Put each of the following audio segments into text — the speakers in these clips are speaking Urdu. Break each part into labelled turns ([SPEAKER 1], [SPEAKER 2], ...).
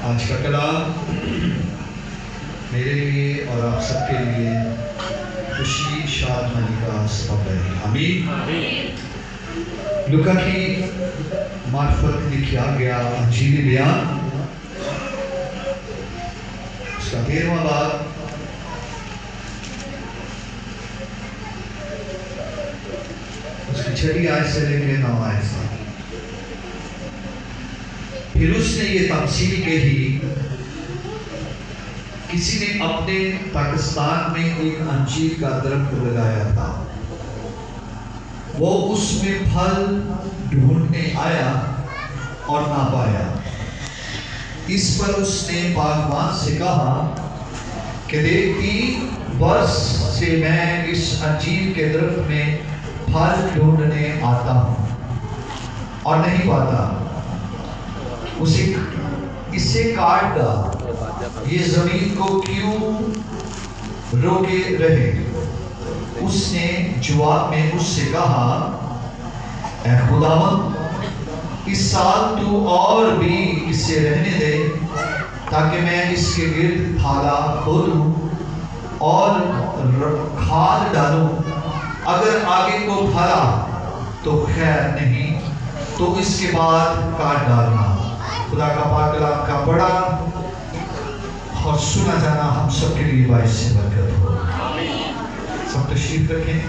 [SPEAKER 1] آج کا کلام میرے لیے اور آپ سب کے لیے خوشی شادمانی کا سبب ہے. آمین. لوکا کی معرفت لکھا گیا انجیل بیان اس کا 13واں باب اس کی 6 آیت سے لے کے 9 آیت سے. پھر اس نے یہ تمثیل کہی، کسی نے اپنے پاکستان میں ایک انجیر کا درخت لگایا تھا. وہ اس میں پھل ڈھونڈنے آیا اور نہ پایا. اس پر اس نے باغبان سے کہا کہ دیکھ 3 برس سے میں اس انجیر کے درخت میں پھل ڈھونڈنے آتا ہوں اور نہیں پاتا. اسے کاٹ ڈال، یہ زمین کو کیوں روکے رہے؟ اس نے جواب میں مجھ سے کہا، اے خداوند، اس سال تو اور بھی اسے رہنے دے تاکہ میں اس کے گرد تھالا کھودوں اور کھاد ڈالوں. اگر آگے کو پھلا تو خیر، نہیں تو اس کے بعد کاٹ ڈالنا. خدا کا پاک کلام کا پڑھا اور سنا جانا ہم سب کے لیے باعث برکت ہو. سب تشریف رکھیں.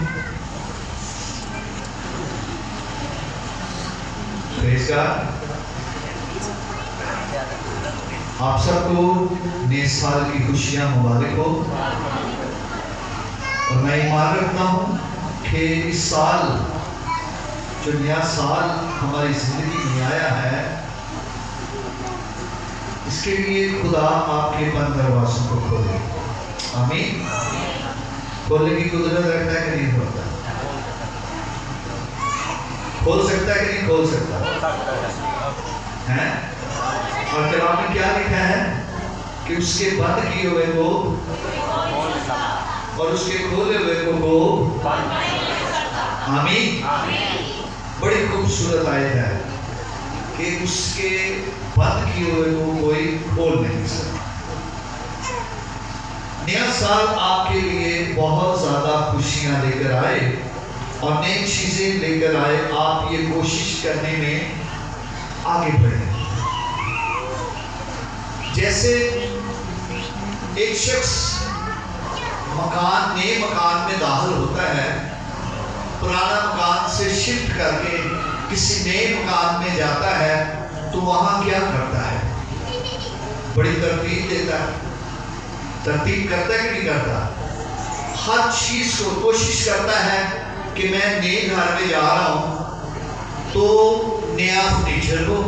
[SPEAKER 1] پریز گاڈ. آپ سب کو نئے سال کی خوشیاں مبارک ہو. اور میں ایمان رکھتا ہوں کہ اس سال جو نیا سال ہماری زندگی میں آیا ہے، اس کے لیے خدا آپ کے بند دروازوں کو کھولے. آمین. کھولنے کی قدرت رکھتا ہے کہ نہیں کھولتا؟ کھول سکتا ہے کہ نہیں کھول سکتا ہے؟ اور کلام میں کیا لکھا ہے کہ اس کے بند کیے ہوئے کو اور اس کے کھولے ہوئے کو. آمین. بڑی خوبصورت آیت ہے کہ اس کے بند کیے ہوئے کو کوئی کھول نہیں سکتا. نیا سال آپ کے لیے بہت زیادہ خوشیاں لے کر آئے اور نئی چیزیں لے کر آئے. آپ یہ کوشش کرنے میں آگے بڑھیں. جیسے ایک شخص نئے مکان میں داخل ہوتا ہے، پرانا مکان سے شفٹ کر کے کسی نئے مکان میں جاتا ہے تو وہاں کیا کرتا ہے؟ بڑی ترتیب دیتا ہے. ترتیب کرتا ہے کہ نہیں کرتا؟ ہر چیز کو کوشش کرتا ہے کہ میں نئے گھر میں جا رہا ہوں تو نیا فرنیچر ہو،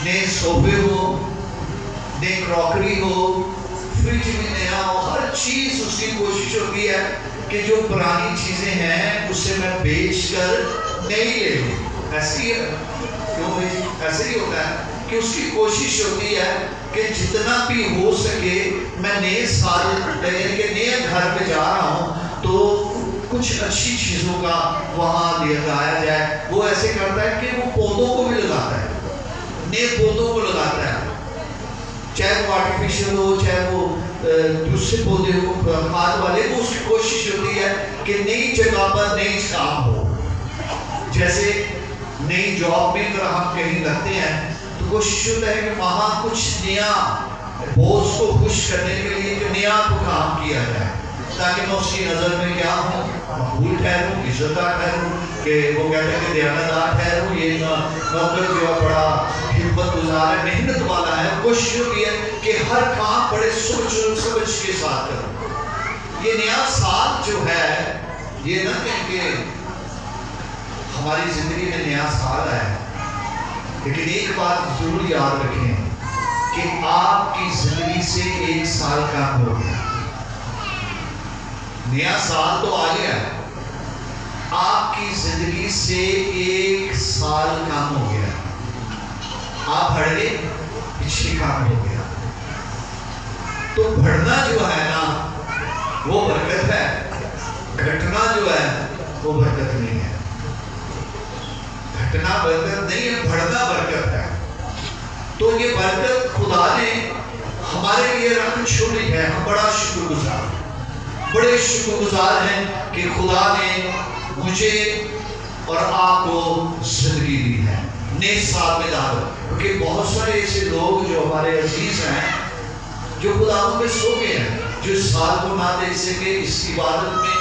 [SPEAKER 1] نئے صوفے ہو، نئے کراکری ہو، فریج میں نیا ہو. ہر چیز اس کی کوشش ہوتی ہے کہ جو پرانی چیزیں ہیں اسے میں بیچ کر نئی لے لوں. ایسے ہی ہوتا ہے کہ اس کی کوشش ہوتی ہے کہ جتنا بھی ہو سکے میں نئے سال کے نئے گھر پہ جا رہا ہوں تو کچھ اچھی چیزوں کا وہاں لگایا جائے. وہ ایسے کرتا ہے کہ وہ پودوں کو بھی لگاتا ہے، نئے پودوں کو لگاتا ہے، چاہے وہ آرٹیفیشل ہو چاہے وہ دوسرے پودے ہو کھاد والے. وہ اس کی کوشش ہوتی ہے کہ نئی جگہ پر نئی کام ہو. جیسے نئی جاب میں اگر ہم کہیں لگتے ہیں تو کوشش ہوتا ہے کہ وہاں کچھ نیا بوس کو خوش کرنے کے لیے جو نیا کو کام کیا جائے تاکہ میں اس کی نظر میں کیا ہوں، مقبول ٹھہروں، عزت دار ٹھہروں. کہ وہ کہتے ہیں کہ دیانت دار ٹھہروں. یہ نوکر جو ہے بڑا ہمت گزار ہے، محنت والا ہے. کوشش ہوتی ہے کہ ہر کام بڑے سمجھ کے ساتھ کروں. یہ نیا سال جو ہے، یہ نہ کہ ہماری زندگی میں نیا سال ہے، لیکن ایک بات ضرور یاد رکھیں کہ آپ کی زندگی سے 1 سال کم ہو گیا. نیا سال تو آ گیا، آپ کی زندگی سے 1 سال کم ہو گیا. آپ بڑھ گئے، پچھلے کام ہو گیا. تو بڑھنا جو ہے نا وہ برکت ہے، گھٹنا جو ہے وہ برکت نہیں ہے. گھٹنا برکت نہیں ہے، بڑھنا برکت ہے. تو یہ برکت خدا نے ہمارے لیے رکھ چھوڑی ہے، ہم بڑا شکر گزار ہیں کہ خدا نے مجھے اور آپ کو زندگی دی ہے، نئے سال میں دعوت۔ کیونکہ بہت سارے ایسے لوگ جو ہمارے عزیز ہیں جو خدا میں سو گئے ہیں، جو اس سال کو نہ دیکھ سکے، اس عبادت میں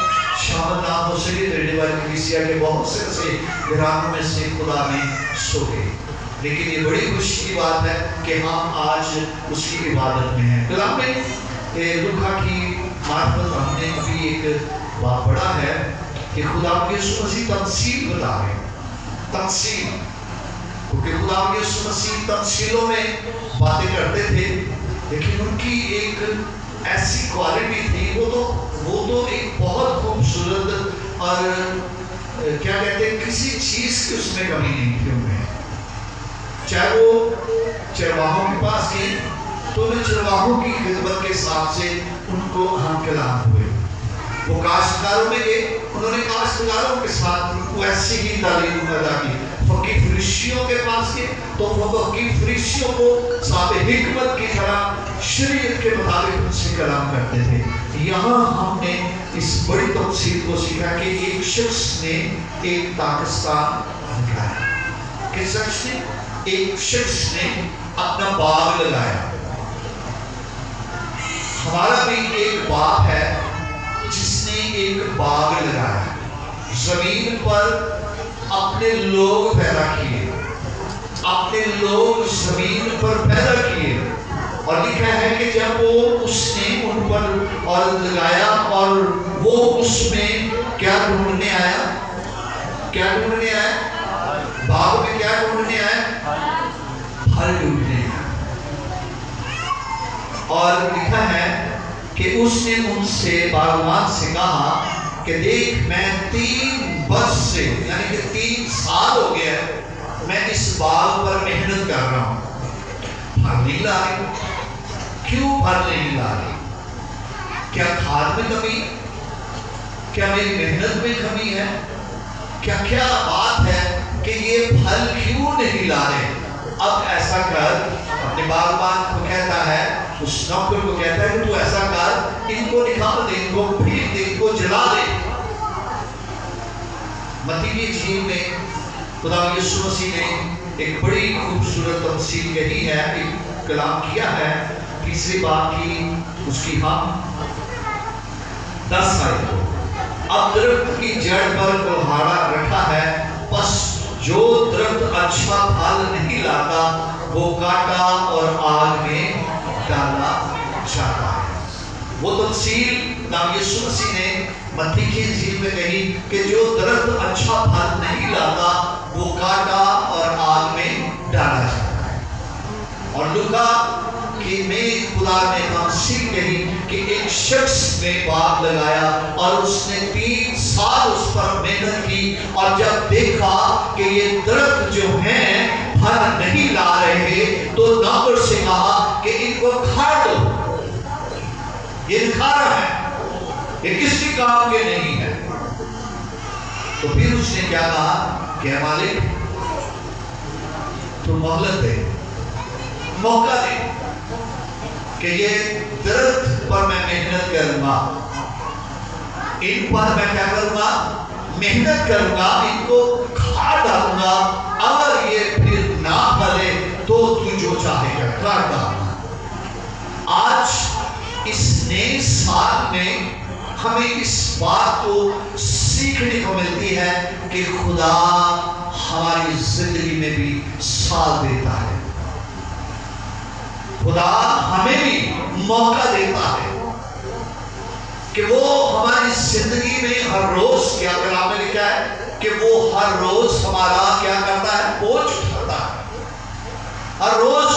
[SPEAKER 1] شامل نہ ہو سکے۔ ریڈی والی کلیسیا کے بہت سے ایسے گھرانوں میں سے خدا میں سو گئے، لیکن یہ بڑی خوشی کی بات ہے کہ ہم آج اس کی عبادت میں ہیں۔ کلام میں لوکا کی معرفت ہم نے ابھی ایک بات پڑھا ہے کہ خدا کے یسوع مسیح تمثیل بتا رہے ہیں، تمثیل، کیونکہ خدا کے یسوع مسیح تمثیلوں میں باتیں کرتے تھے، لیکن ان کی ایک ایسی کوالٹی تھی، وہ تو ایک بہت خوبصورت اور کیا کہتے ہیں، کسی چیز کی اس میں کمی نہیں تھی ان میں۔ چاہے وہ چرواہوں کے پاس گئے تو انہیں چرواہوں کی خدمت کے حساب سے ان کو ہم کلام ہوئے۔ وہ کاشتکاروں میں گئے، انہوں نے کاشتکاروں کے ساتھ ویسی ہی تعلیم ادا کی۔ فقیر فریشیوں کے پاس گئے تو وہ فقیر فریشیوں کو صاحب حکمت کی طرح شریعت کے مطابق ان سے کلام کرتے تھے۔ یہاں ہم نے اس بڑی تفصیل کو سیکھا کہ ایک شخص نے ایک داغستان نکالا۔ کس شخص نے؟ ایک شخص نے اپنا باغ لگایا۔ ہمارا بھی ایک باغ ہے جس نے ایک باغ لگایا، زمین پر اپنے لوگ پیدا کیے، اپنے لوگ زمین پر پیدا کیے، اور لکھا ہے کہ جب وہ اس نے ان پر اور لگایا اور وہ اس میں کیا ڈھونڈنے آیا؟ کیا ڈھونڈنے آیا؟ باغ میں کیا ڈھونڈنے آیا؟ پھل ڈھونڈنے آیا۔ اور لکھا ہے کہ اس نے ان سے باغبان سے کہا کہ دیکھ میں 3 برس سے یعنی کہ 3 سال ہو گیا میں اس باغ پر محنت کر رہا ہوں، پھل نہیں لا رہی۔ کیوں پھل نہیں لا رہی؟ کیا کھاد میں کمی؟ کیا میری محنت میں کمی ہے؟ کیا بات ہے کہ یہ پھل کیوں نہیں لا رہے؟ اب ایسا کر، اپنے باغبان کو کہتا ہے، اس نوکر کو کہتا ہے کہ تو ایسا کر، ان کو نکال دے، ان کو پھینک دے، ان کو جلا دے۔ متی کی انجیل میں خدا یسوع مسیح نے ایک بڑی خوبصورت تفصیل کہی ہے، ایک کلام کیا ہے، تیسری بات کی اس کی ہم 10 آیت کو۔ اب درخت کی جڑ پر کلہاڑا رکھا ہے، پس جو درخت اچھا پھل نہیں لاتا وہ کاٹا اور آگ میں ڈالا جاتا ہے۔ وہ تفصیل نام یسوع مسیح نے متی کی انجیل میں کہی کہ جو درخت اچھا پھل نہیں لاتا وہ کاٹا اور آگ میں ڈالا جاتا ہے۔ اور لوکا کہ میں خدا نے تمثیل کہی کہ ایک شخص نے باغ لگایا اور اس نے 3 سال اس پر محنت کی، اور جب دیکھا کہ یہ درخت جو ہیں پھل نہیں لا رہے تو نوکر سے کہا کہ ان کو کھاڑ دو، یہ نکھارا ہے، یہ کسی کام کے نہیں ہے۔ تو پھر اس نے کیا کہا کہ مالک تو مہلت دے، موقع دے کہ یہ درخت پر میں محنت کروں گا، ان پر میں کیا کروں گا؟ محنت کروں گا، ان کو کھاد ڈالوں گا، اگر یہ پھر نہ پھلے تو تو جو چاہے گا کر ڈالنا۔ آج اس نئے سال میں ہمیں اس بات کو سیکھنے کو ملتی ہے کہ خدا ہماری زندگی میں بھی ساتھ دیتا ہے، خدا ہمیں بھی موقع دیتا ہے کہ وہ ہماری زندگی میں ہر روز، کیا کلام میں لکھا ہے کہ وہ ہر روز ہمارا کیا کرتا ہے؟ بوجھ اٹھاتا ہے، ہر روز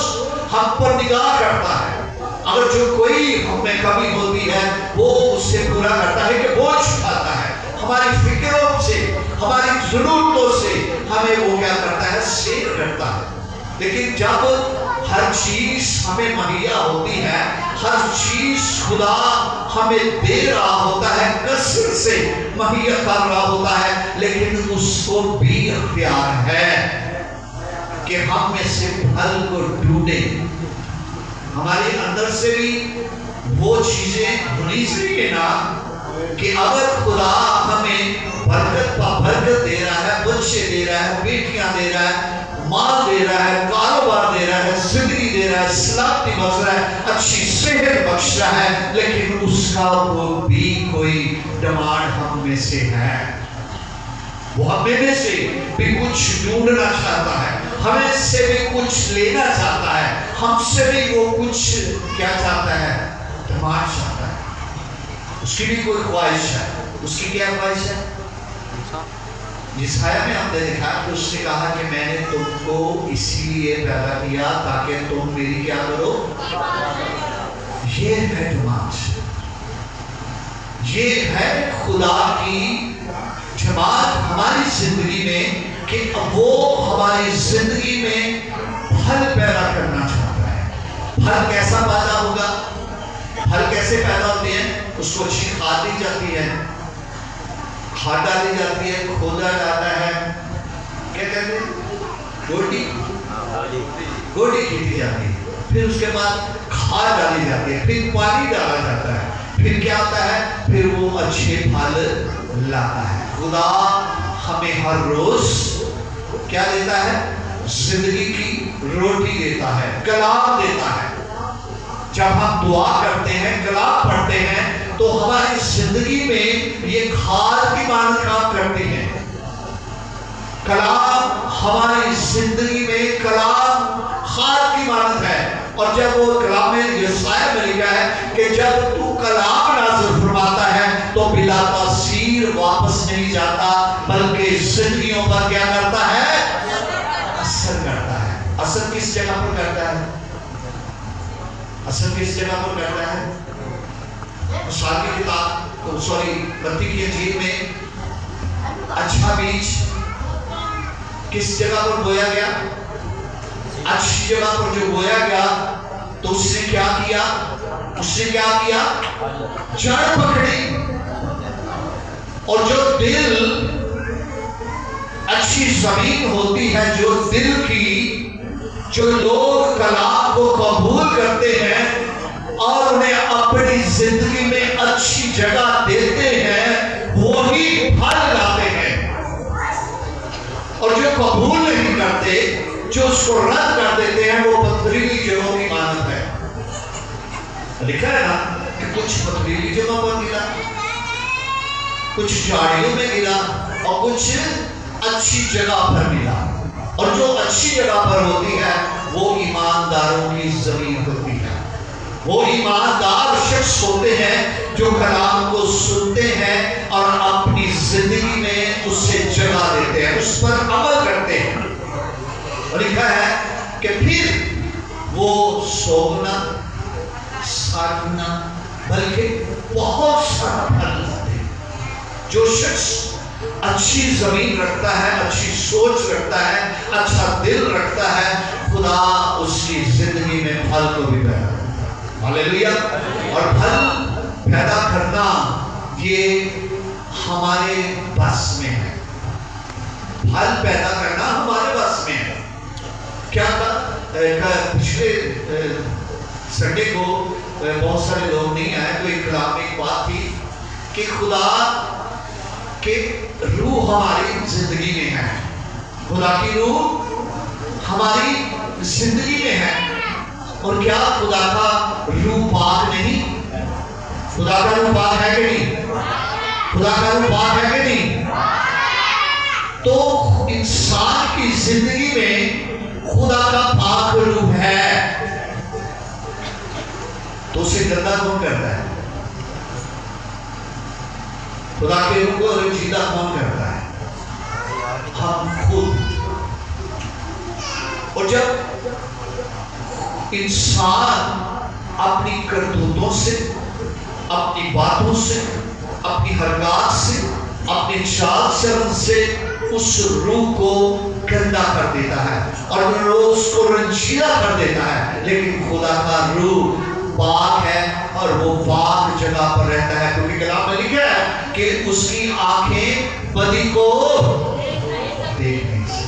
[SPEAKER 1] ہم پر نگاہ کرتا ہے، اگر جو کوئی ہم میں کمی ہوتی ہے وہ اس سے پورا کرتا ہے کہ بوجھ اٹھاتا ہے، ہماری فکروں سے، ہماری ضرورتوں سے ہمیں وہ کیا کرتا ہے؟ سیر کرتا ہے۔ لیکن جب ہر چیز ہمیں مہیا ہوتی ہے، ہر چیز خدا ہمیں دے رہا ہوتا ہے، کثرت سے مہیا کر رہا ہوتا ہے، لیکن اس کو بھی اختیار ہے کہ ہم میں سے پھل کو ڈھونڈے ڈھونڈے. ہمارے اندر سے بھی وہ چیزیں ہونی چاہیے نا کہ اگر خدا ہمیں برکت دے رہا ہے، بچے دے رہا ہے، بیٹیاں دے رہا ہے، مال دے رہا ہے، کاروبار دے رہا ہے، زندگی دے رہا ہے، سلامتی بخش رہا ہے، اچھی صحت بخش رہا ہے، لیکن اس کا وہ بھی کوئی ڈیمانڈ ہم میں سے ہے. وہ ہم میں سے بھی کچھ ڈھونڈنا چاہتا ہے، ہمیں سے بھی کچھ لینا چاہتا ہے، ہم سے بھی وہ کچھ کیا چاہتا ہے؟ ڈیمانڈ چاہتا ہے. اس کی بھی کوئی خواہش ہے. اس کی کیا خواہش ہے؟ جس آیت میں ہم نے دیکھا کہ اس نے کہا کہ میں نے تم کو اسی لیے پیدا کیا تاکہ تم میری کیا کرو؟ یہ ہے ڈیمانڈ. یہ ہے خدا کی جماعت ہماری زندگی میں کہ وہ ہماری زندگی میں پھل پیدا کرنا چاہتا ہے. پھل کیسا پیدا ہوگا؟ پھل کیسے پیدا ہوتے ہیں؟ اس کو اچھی کھاد دی جاتی ہے، کھاد ڈالی جاتی ہے، کھودا جاتا ہے، کیا کہتے ہیں؟ گوڈی کھیتی جاتی ہے، پھر اس کے بعد کھاد ڈالی جاتی ہے، پھر پانی ڈالا جاتا ہے، پھر کیا ہوتا ہے؟ پھر وہ اچھے پھل لاتا ہے. خدا ہمیں ہر روز کیا دیتا ہے؟ زندگی کی روٹی دیتا ہے، کلام دیتا ہے. جب ہم دعا کرتے ہیں، کلام پڑھتے ہیں، تو ہماری زندگی میں یہ کھاد کی مانند کام کرتی ہے. کلام ہماری زندگی میں کلام کھاد کی مانند ہے. اور جب وہ کلام میں یسایا میں لکھا ہے کہ جب تو کلام نازل فرماتا ہے تو بلا تاثیر واپس نہیں جاتا، بلکہ زندگیوں پر کیا کرتا ہے؟ اثر کرتا ہے. اثر کس جگہ پر کرتا ہے؟ اثر کس جگہ پر کرتا ہے؟ مثال کی کتاب متی کی انجیل میں اچھا بیج کس جگہ پر بویا گیا؟ اچھی جگہ پر جو بویا گیا تو اس نے کیا کیا؟ اس نے کیا کیا؟ جڑ پکڑی. اور جو دل اچھی زمین ہوتی ہے، جو دل کی جو لوگ کلام کو قبول کرتے ہیں اور انہیں اپنی زندگی میں اچھی جگہ دیتے ہیں، وہی پھل لاتے ہیں. اور جو قبول نہیں کرتے، جو اس کو رد کر دیتے ہیں، وہ پتھریلی جگہوں کی مانند ہے. لکھا ہے نا کہ کچھ پتھریلی جگہوں پر گرا، کچھ جھاڑیوں میں گرا، اور کچھ اچھی جگہ پر ملا. اور جو اچھی جگہ پر ہوتی ہے وہ ایمانداروں کی زمین ہوتی ہے. وہ ایماندار شخص ہوتے ہیں جو کلام کو سنتے ہیں اور اپنی زندگی میں اس سے جگہ دیتے ہیں، اس پر عمل کرتے ہیں. اور لکھا ہے کہ پھر وہ 100 گنا 60 گنا بلکہ بہت سارا پھل لاتے ہیں. جو شخص اچھی زمین رکھتا ہے، اچھی سوچ رکھتا ہے، اچھا دل رکھتا ہے، خدا اس کی زندگی میں پھل کو بھی پیدا کرتا ہے. ہاللیلویا. اور پھل پیدا کرنا یہ ہمارے بس میں ہے. پھل پیدا کرنا ہمارے بس میں ہے. کیا پچھلے سنڈے کو بہت سارے لوگ نہیں آئے تو ایک کلام میں ایک بات تھی کہ خدا کہ روح ہماری زندگی میں ہے. خدا کی روح ہماری زندگی میں ہے. اور کیا خدا کا روح پاک نہیں؟ خدا کا روح پاک ہے کہ نہیں؟ خدا کا روح پاک ہے کہ نہیں؟ تو انسان کی زندگی میں خدا کا پاک روح ہے تو اسے گندا کون کرتا ہے؟ خدا کے روح کو رنجیدہ کون کرتا ہے؟ ہم خود. اور جب انسان اپنی کرتوتوں سے، اپنی باتوں سے، اپنی حرکات سے، اپنی چال چلن سے اس روح کو گندا کر دیتا ہے اور روز کو رنجیدہ کر دیتا ہے، لیکن خدا کا روح پاک ہے اور وہ پاک جگہ پر رہتا ہے. کیونکہ کلام میں لکھا ہے کہ اس کی آنکھیں بدی کو دیکھ نہیں سکتی.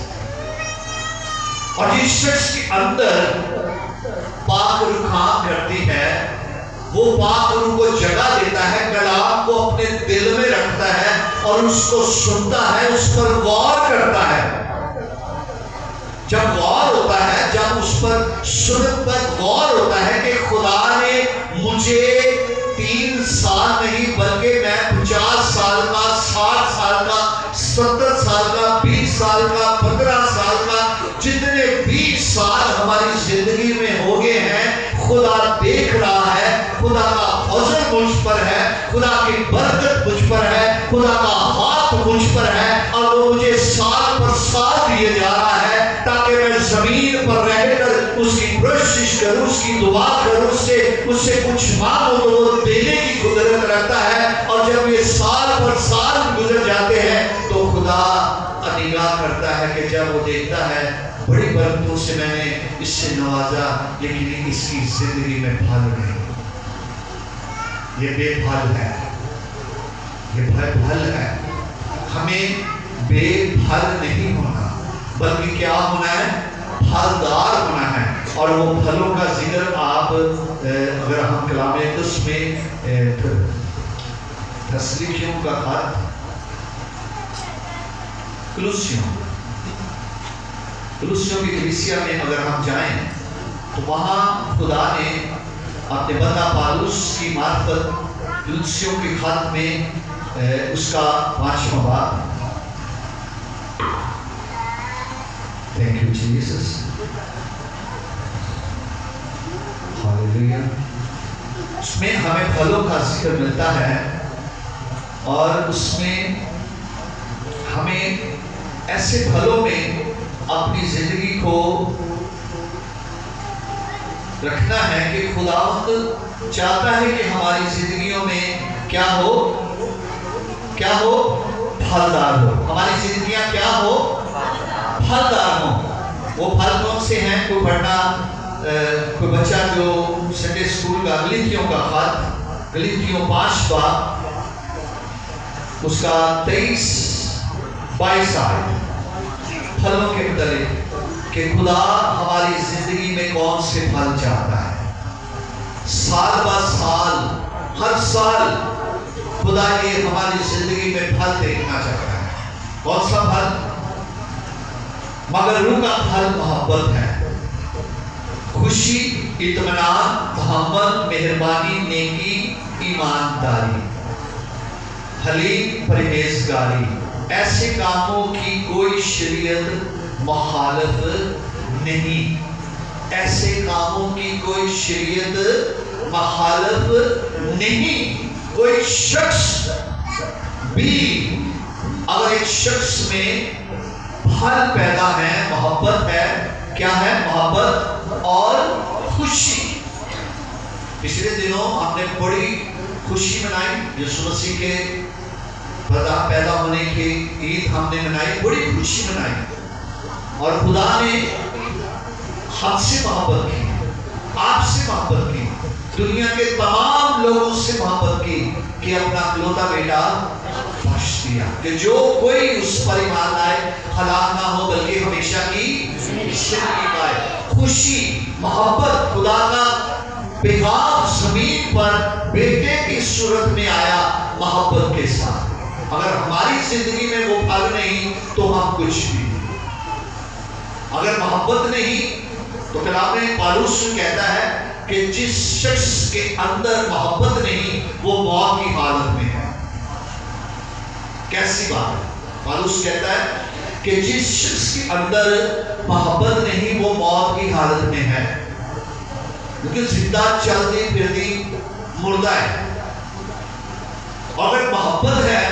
[SPEAKER 1] اور جس شخص کے اندر پاک روح کام کرتی ہے، وہ پاک روح کو جگہ دیتا ہے، کلام کو اپنے دل میں رکھتا ہے اور اس کو سنتا ہے، اس پر غور کرتا ہے۔ جب غور ہوتا ہے، جب اس پر سنت پر غور ہوتا ہے کہ خدا نے مجھے 3 سال نہیں بلکہ میں 50 سال کا، 60 سال کا، 70 سال کا، 20 سال کا، 15 سال کا، جتنے 20 سال ہماری زندگی میں ہو گئے ہیں، خدا دیکھ رہا ہے، خدا کا فضل مجھ پر ہے، خدا کی برکت مجھ پر ہے، خدا کا ہاتھ مجھ پر ہے، اور وہ مجھے سال پر سال دیے جا رہا ہے تاکہ میں زمین پر رہ کر اس کی پرستش کروں، اس کی دعا کروں، اس سے کچھ مانگو تو وہ دینے کی قدرت رکھتا ہے۔ اور جب یہ سال پر سال گزر جاتے ہیں تو خدا نگاہ کرتا ہے کہ جب وہ دیکھتا ہے بڑی برکتوں سے میں نے اس سے نوازا، لیکن اس کی زندگی میں پھل نہیں، یہ بے پھل ہے، یہ پھل ہے۔ ہمیں بے پھل نہیں ہونا بلکہ کیا ہونا ہے؟ پھلدار ہونا ہے۔ اور وہ پھلوں کا ذکر آپ اگر ہم کلام اقدس میں تسلیکیوں کا خط کلوسیوں کی کلیسیا میں اگر ہم جائیں تو وہاں خدا نے اپنے بندہ پالوس کی معرفت کلوسیوں کے خط میں اس کا 5واں باب، تھینک یو جیسس، ہاللیلویا، اس میں ہمیں پھلوں کا ذکر ملتا ہے اور اس میں ہمیں ایسے پھلوں میں اپنی زندگی کو رکھنا ہے کہ خداوند چاہتا ہے کہ ہماری زندگیوں میں کیا ہو؟ پھلدار ہو۔ ہماری زندگیاں کیا ہو؟ پھلدار ہو۔ وہ پھل کون سے ہیں؟ کوئی بچہ جو سنڈے اسکول کا گلتیوں کا خط، گلتیوں 5 باب، اس کا 23-22 پھلوں کے متعلق کہ خدا ہماری زندگی میں کون سے پھل چاہتا ہے۔ سال با سال، ہر سال خدا یہ ہماری زندگی میں پھل دیکھنا چاہتا ہے۔ کون سا پھل؟ مگر روح کا پھل محبت ہے، خوشی، اطمینان، محبت، مہربانی، نیکی، ایمانداری، حلیم، پرہیزگاری۔ ایسے کاموں کی کوئی شریعت مخالف نہیں، ایسے کاموں کی کوئی شریعت مخالف نہیں۔ کوئی شخص بھی اگر ایک شخص میں پھل پیدا ہے، محبت ہے، کیا ہے؟ محبت اور خوشی۔ پچھلے دنوں ہم نے بڑی خوشی منائی، یسوع مسیح کے پیدا ہونے کی عید ہم نے منائی، بڑی خوشی منائی، اور خدا نے ہم سے محبت کی، آپ سے محبت کی، دنیا کے تمام لوگوں سے محبت کی کہ اپنا اکلوتا بیٹا بخش دیا کہ جو کوئی اس پر ایمان لائے ہلاک نہ ہو بلکہ ہمیشہ کی زندگی پائے۔ خوشی، محبت، خدا کا پیغام زمین پر بیٹے کی صورت میں آیا محبت کے ساتھ۔ اگر ہماری زندگی میں وہ پھل نہیں تو ہم کچھ بھی نہیں۔ اگر محبت نہیں تو کلام پالوس کہتا ہے کہ جس شخص کے اندر محبت نہیں وہ موت کی حالت میں ہے۔ کیسی بات ہے؟ پالوس کہتا ہے کہ جس شخص کے اندر محبت نہیں وہ موت کی حالت میں ہے، کیونکہ زندہ چلتی پھرتی مردہ ہے۔ اگر محبت ہے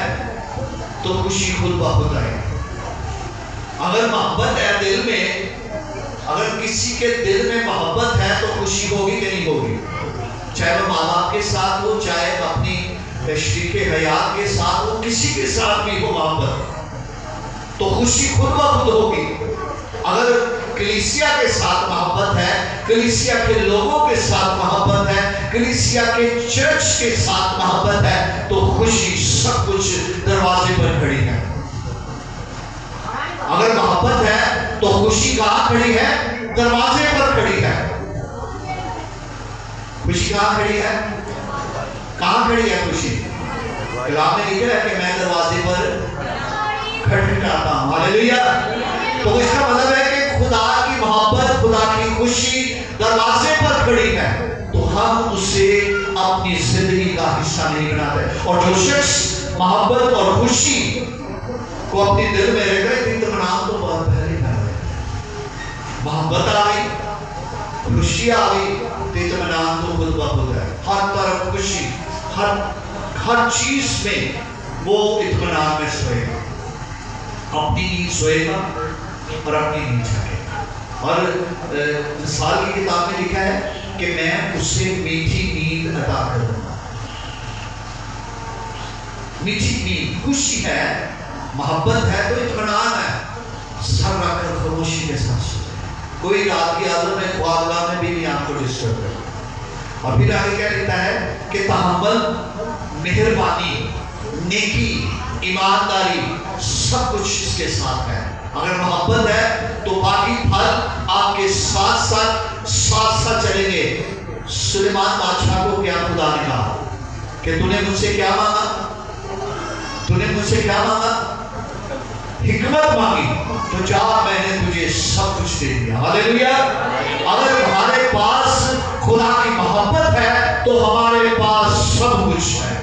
[SPEAKER 1] تو خوشی خود بخود آئے۔ اگر محبت ہے دل میں، اگر کسی کے دل میں محبت ہے تو خوشی ہوگی کہ نہیں ہوگی؟ چاہے وہ ماں باپ کے ساتھ ہو، چاہے اپنی شریک حیات کے ساتھ ہو، کسی کے ساتھ بھی ہو محبت تو خوشی خود بخود ہوگی۔ اگر کلیسیا کے ساتھ محبت ہے، کلیسیا کے لوگوں کے ساتھ محبت ہے، کلیسیا کے چرچ کے ساتھ محبت ہے تو خوشی سب کچھ دروازے پر کھڑی ہے۔ اگر محبت ہے تو خوشی کہاں کھڑی ہے؟ دروازے پر کھڑی ہے۔ کہاں کھڑی ہے؟ کہاں کھڑی ہے خوشی؟ کلام میں لکھا ہے کہ میں دروازے پر کھٹکھٹاتا ہوں. ہاللیلویا. تو اس کا مطلب ہے کہ خدا کی محبت، خدا کی خوشی دروازے پر کھڑی ہے، تو ہم اسے اپنی زندگی کا حصہ نہیں بناتے. اور جو شخص محبت اور خوشی کو اپنی دل میں رکھ رہے، اطمینان تو بہت پہلے کر رہے. محبت آ گئی، خوشی آ گئی، اطمینان تو خود بخود ہے. ہر طرف خوشی، ہر چیز میں وہ اطمینان میں سوئے گا. اپنی نیند سوئے گا اور اپنی نیند جاگے گا. اور مثال کی کتاب میں لکھا ہے کہ میں اسے میٹھی نیند عطا کروں گا. میٹھی نیند، خوشی ہے، محبت ہے تو اطمینان ہے. سر رکھ کر خاموشی کے ساتھ سوئے. کوئی رات کی حالت میں خوابگاہ میں بھی نہیں آپ کو ڈسٹرب کرے. اور پھر آگے کیا لکھتا ہے کہ تحمل، مہربانی، نیکی، ایمانداری سب کچھ اس کے ساتھ ہے. اگر محبت ہے تو باقی پھل آپ کے ساتھ ساتھ چلیں گے. سلیمان بادشاہ کو کیا خدا نے کہا کہ تو نے مجھ سے کیا مانگا؟ تو نے مجھ سے کیا مانگا؟ حکمت مانگی، تو جا میں نے تجھے سب کچھ دے دیا. ہاللیلویا. اگر ہمارے پاس خدا کی محبت ہے تو ہمارے پاس سب کچھ ہے.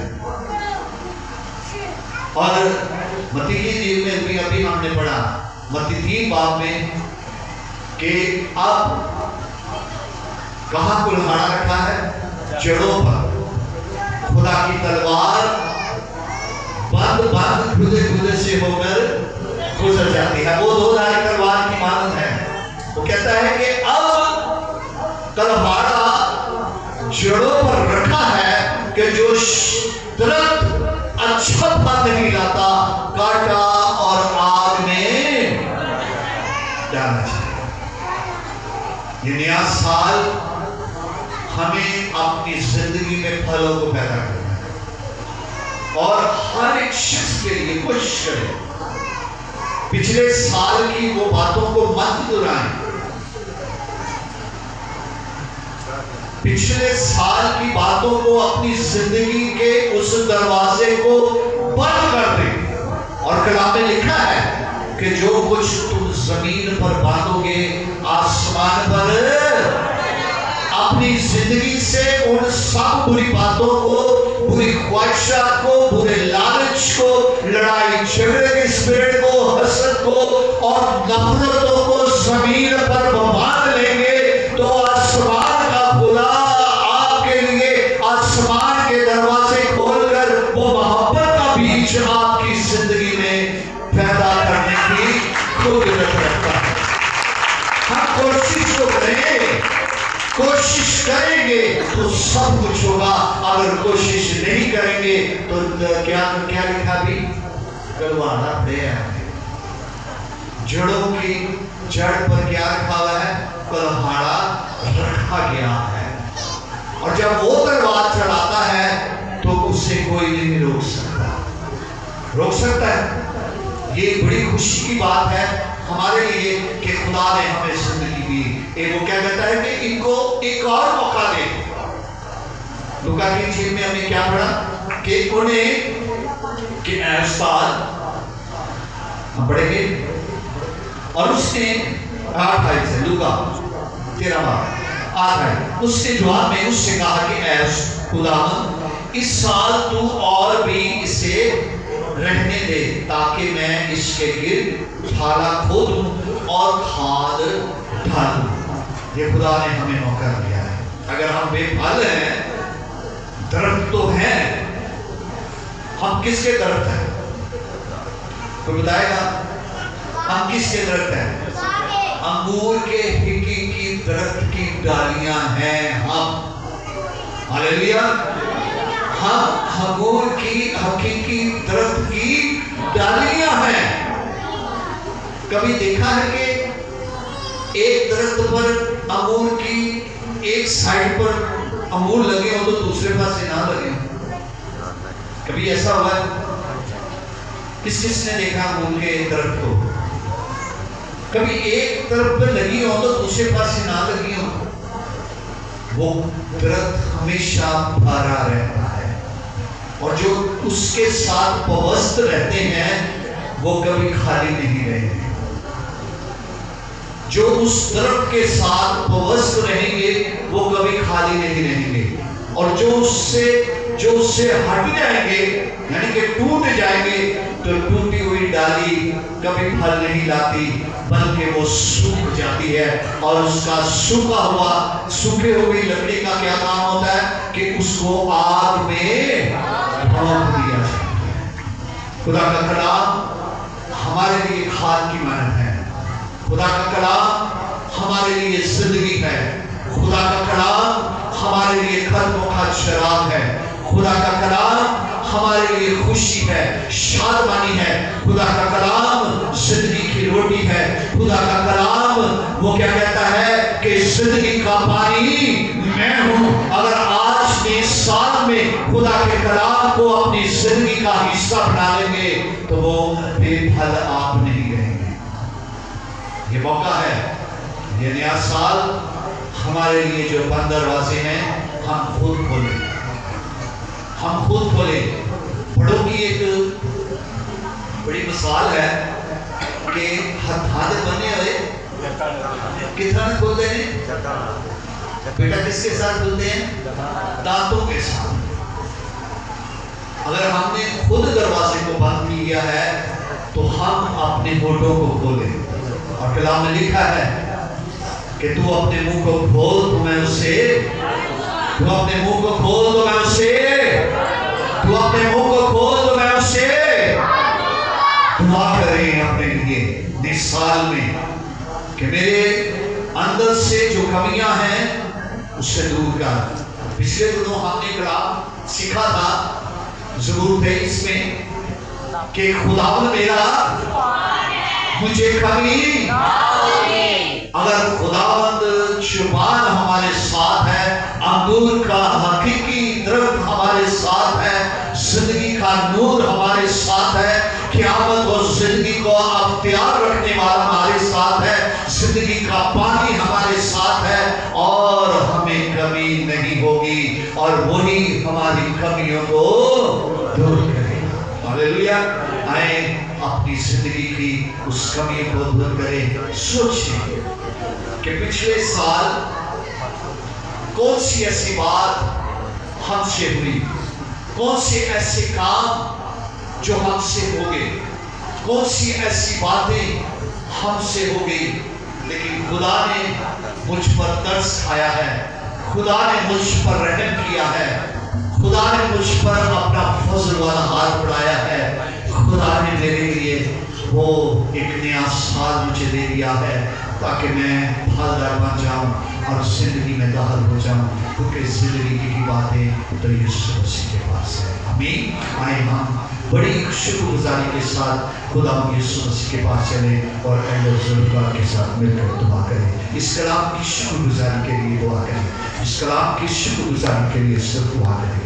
[SPEAKER 1] اور متی کی انجیل میں بھی ابھی ہم نے پڑھا متی 3 باب میں کہ اب کہاں کلہاڑا رکھا ہے؟ جڑوں پر. خدا کی تلوار بند کھدے سے ہو کر گزر جاتی ہے. وہ 2 دھاری تلوار کی مانند ہے. وہ کہتا ہے کہ اب تلوار جڑوں پر رکھا ہے کہ جو درخت اچھا پھل نہیں لاتا کاٹا اور آگ میں ڈالنا چاہیے. یہ نیا سال ہمیں اپنی زندگی میں پھلوں کو پیدا کرنا ہے اور ہر ایک شخص کے لیے کوشش کریں پچھلے سال کی وہ باتوں کو مت دہرائیں. پچھلے سال کی باتوں کو اپنی زندگی کے اس دروازے کو بند کر دیں. اور کلام میں لکھا ہے کہ جو کچھ تم زمین پر باندھو گے آسمان پر. اپنی زندگی سے ان سب بری باتوں کو، بری خواہشات کو، برے لالچ کو، لڑائی جھگڑے کے اسپرٹ کو، حسد کو اور نفرتوں کو زمین پر باندھ لیں گے تو آسمان کا خدا آپ کے لیے آسمان کے دروازے کھول کر وہ محبت کا بیج آپ کی زندگی میں پیدا کرنے کی قدرت رکھتا ہے. ہم کوشش تو کریں، کوشش کریں گے تو سب کچھ ہوگا. اگر کوشش نہیں کریں گے تو کیا لکھا بھی کلواڑا پڑے. جڑوں کی جڑ پر کیا رکھا ہوا ہے؟ کلہاڑا رکھا گیا ہے. اور جب وہ تلوار چلاتا ہے تو اسے کوئی نہیں روک سکتا ہے. یہ بڑی خوشی کی بات ہے ہمارے لیے کہ خدا نے ہمیں زندگی دی. وہ کیا کہتا ہے کہ ان کو ایک اور موقع دے. لوکا کی انجیل میں ہم نے کیا پڑھا کہ انہیں کہ اے استاد ہم پڑھیں گے. اور اس نے 8 سے لوکا 13 باب 8 اس نے جواب میں اس سے کہا کہ اے خداوند اس سال تو اور بھی اسے رہنے دے تاکہ میں اس کے گرد تھالا کھودوں اور کھاد ڈالوں. یہ خدا نے ہمیں موقع دیا ہے. اگر ہم بے پھل ہیں، درخت تو ہیں، ہم کس کے درخت ہیں؟ کوئی بتائے گا ہم کس کے درخت ہیں؟ انگور کے حقیقی درخت کی ڈالیاں ہیں ہم. ہاللیلویا. ہم انگور کی حقیقی درخت کی ڈالیاں ہیں. کبھی دیکھا ہے کہ ایک درخت پر انگور کی ایک سائڈ پر انگور لگے ہوں تو دوسرے پاس سے نہ لگے ہوں؟ کبھی ایسا ہوا ہے؟ کس نے دیکھا انگور کے درخت کو؟ کبھی ایک طرف پہ لگی ہو تو دوسرے پاس سے نہ لگی ہو؟ وہ درخت ہمیشہ بھرا رہتا ہے، اور جو اس کے ساتھ وابستہ رہتے ہیں وہ کبھی خالی نہیں رہیں گے۔ جو اس درخت کے ساتھ وابستہ رہیں گے وہ کبھی خالی نہیں رہیں گے، اور جو اس سے ہٹ جائیں گے یعنی کہ ٹوٹ جائیں گے تو ٹوٹی ہوئی ڈالی کبھی پھل نہیں لاتی بلکہ وہ سوکھ جاتی ہے، اور اس کا سوکھے ہوئی لکڑی کا کیا کام ہوتا ہے کہ اس کو آگ میں جھونک دیا جاتا ہے۔ خدا کا کلام ہمارے لیے کھاد کی مانند ہے، خدا کا کلام ہمارے لیے زندگی ہے، خدا کا کلام ہمارے لیے ختم و خاک شراب ہے، خدا کا کلام ہمارے لیے خوشی ہے، شادمانی ہے، خدا کا کلام زندگی کی روٹی ہے، خدا کا کلام وہ کیا کہتا ہے کہ زندگی کا پانی میں ہوں۔ اگر آج کے سال میں خدا کے کلام کو اپنی زندگی کا حصہ بنا لیں گے تو وہ بے پھل آپ نہیں رہیں گے۔ یہ موقع ہے، یہ نیا سال ہمارے لیے جو بند دروازے ہیں ہم خود کھولیں، ہم خود کھولیں۔ بڑوں کی ایک بڑی مثال ہے کہ ہتھیار بنے ہوئے کتنا کھولتے ہیں؟ بیٹا کس کے ساتھ کھولتے ہیں؟ دانتوں کے ساتھ۔ اگر ہم نے خود دروازے کو بند کیا ہے تو ہم اپنے ہونٹوں کو کھولیں، اور کلام میں لکھا ہے کہ تو اپنے منہ کو کھول تو میں اسے، تو اپنے منہ کو کھول تو میں اسے، تو اپنے منہ کو کھول تو میں اسے دعا کریں اپنے لیے اس سال میں کہ میرے اندر سے جو کمیاں ہیں اسے دور کر۔ پچھلے دنوں ہم نے کلام سیکھا تھا زبور 23 میں کہ خداوند میرا مجھے کمی، اگر خداوند زبان ہمارے ساتھ ہے، انگور کا حقیقی درخت ہمارے ساتھ ہے، زندگی کا نور ہمارے ساتھ ہے، قیامت اور زندگی کو اختیار رکھنے والا ہمارے ساتھ ہے، زندگی کا پانی ہمارے ساتھ ہے، اور ہمیں کمی نہیں ہوگی، اور وہی ہماری کمیوں کو دور کرے۔ ہاللیلویا۔ آئیں اپنی زندگی کی اس کمی کو دور کریں۔ سوچیں کہ پچھلے سال کون سی ایسی بات ہم سے ہوئی، کون سے ایسے کام جو ہم سے ہو گئے، کون سی ایسی باتیں ہم سے ہو گئی، لیکن خدا نے مجھ پر ترس کھایا ہے، خدا نے مجھ پر رحم کیا ہے، خدا نے مجھ پر اپنا فضل والا ہاتھ بڑھایا ہے، خدا نے میرے لیے وہ ایک نیا سال مجھے دے دیا ہے تاکہ میں پھلدار بن جاؤں اور زندگی میں داخل ہو جاؤں، کیونکہ زندگی کی باتیں تو یسوع مسیح کے پاس ہے۔ آمین۔ آئیں ہم بڑی شکر گزاری کے ساتھ خدا یسوع مسیح کے پاس چلیں اور اہل ذوالفقار کے ساتھ مل کر دعا کریں۔ اس کلام کی شکر گزاری کے لیے دعا کریں، اس کلام کی شکر گزاری کے لیے صرف دعا کریں۔